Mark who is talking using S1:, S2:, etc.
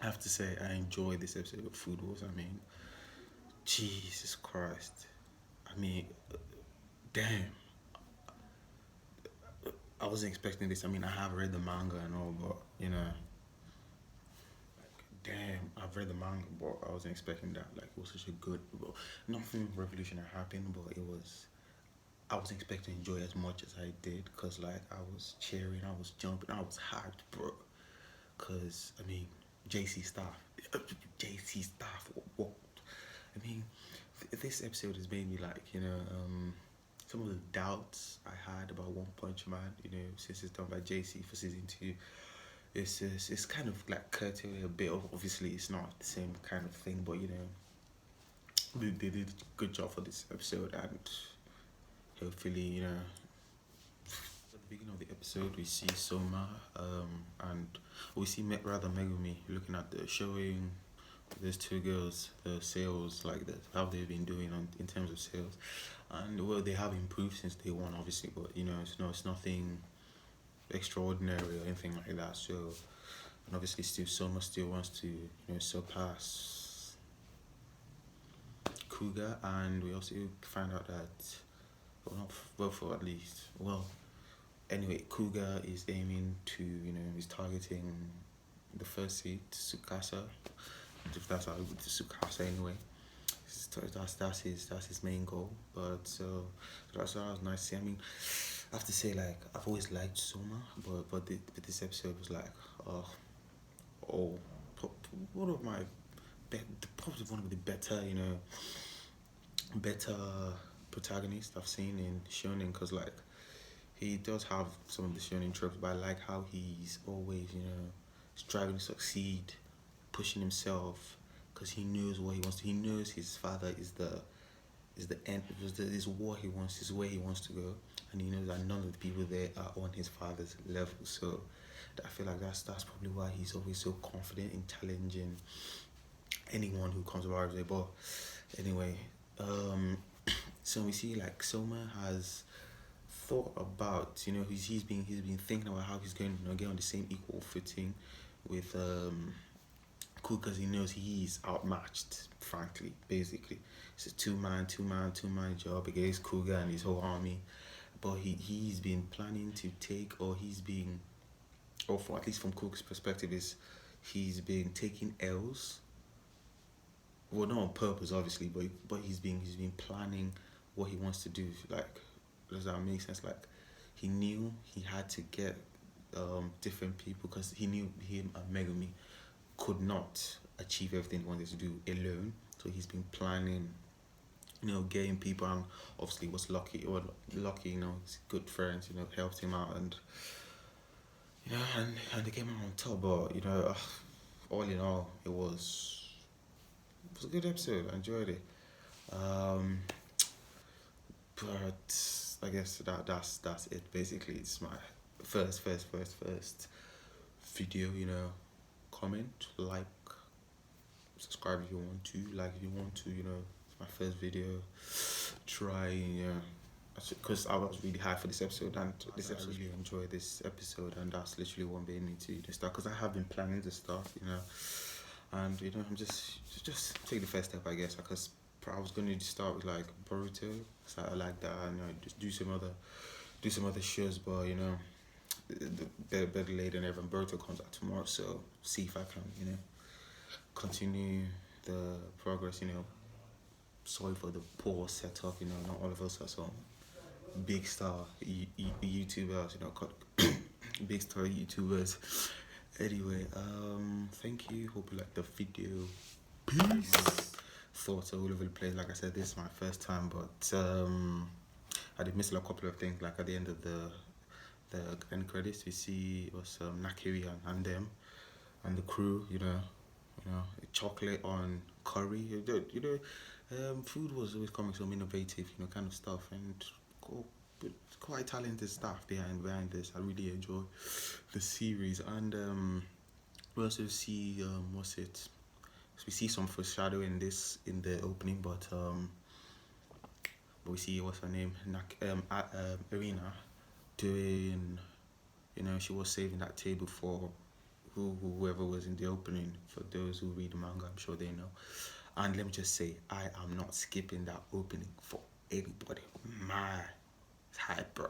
S1: I have to say I enjoyed this episode of Food Wars. I mean, Jesus Christ. I mean, damn. I wasn't expecting this. I mean, I have read the manga and all, but damn, I've read the manga, but I wasn't expecting that. Like, it was such a good, well, nothing revolutionary happened, but it was. I wasn't expecting to enjoy as much as I did, cause like I was cheering, I was jumping, I was hyped, bro. Cause I mean, JC staff, JC staff. What? I mean, this episode has made me like some of the doubts I had about One Punch Man. Since it's done by JC for season 2, it's kind of like curtailed a bit. Obviously, it's not the same kind of thing, but they did a good job for this episode, and hopefully, at the beginning of the episode, we see Soma, and we see rather Megumi looking at the showing. There's two girls, the sales, like how they've been doing in terms of sales, and well, they have improved since day one, obviously, but it's nothing extraordinary or anything like that. So, and obviously, still Soma still wants to surpass Kuga, and we also find out that, well, not well, for at least, well, anyway, Kuga is aiming to, he's targeting the first seed, Tsukasa. If that's how Tsukasa anyway. So that's his main goal. But that's what I was nice to see. I mean, I have to say, like, I've always liked Soma, but this episode was like, oh, one of my probably one of the better better protagonists I've seen in shonen, because like he does have some of the shonen tropes, but I like how he's always striving to succeed, pushing himself, because he knows what he wants to. He knows his father is the end. It was this war he wants, is where he wants to go, and he knows that none of the people there are on his father's level. So I feel like that's probably why he's always so confident in challenging anyone who comes about his way. But anyway, so we see like Soma has thought about, he's been thinking about how he's going to get on the same equal footing with Cool, because he knows he's outmatched, frankly, basically. It's a two-man job against Kuga and his whole army. But he's been planning to take, or for at least from Cook's perspective, is he's been taking L's. Well, not on purpose, obviously, but he's been planning what he wants to do. Like, does that make sense? Like, he knew he had to get different people, because he knew him and Megumi could not achieve everything he wanted to do alone. So he's been planning, getting people, and obviously was lucky, his good friends, helped him out, and and they came out on top. But all in all, it was a good episode. I enjoyed it. But I guess that's it. Basically, it's my first video. Comment, like, subscribe if you want to. Like if you want to. It's my first video. Try, because I was really high for this episode, and I really enjoyed this episode, and that's literally what made me to start. Because I have been planning to start, and I'm just take the first step, I guess. Because I was going to start with like Boruto, so I like that, and just do some other shows, but the better late than ever. Boruto comes out tomorrow, so see if I can continue the progress. Sorry for the poor setup. Not all of us are some big star YouTubers. Big star YouTubers. Anyway, thank you. Hope you like the video. Peace. Thoughts are all over the place. Like I said, this is my first time, but I did miss a couple of things. Like at the end of the end credits, we see it was Nakiri and them and the crew. Chocolate on curry. Food was always coming some innovative, kind of stuff, and quite talented staff behind this. I really enjoy the series, and we also see we see some foreshadowing in the opening, but we see what's her name, Irina, doing, she was saving that table for whoever was in the opening. For those who read the manga, I'm sure they know. And let me just say, I am not skipping that opening for anybody. My, it's hype, bro.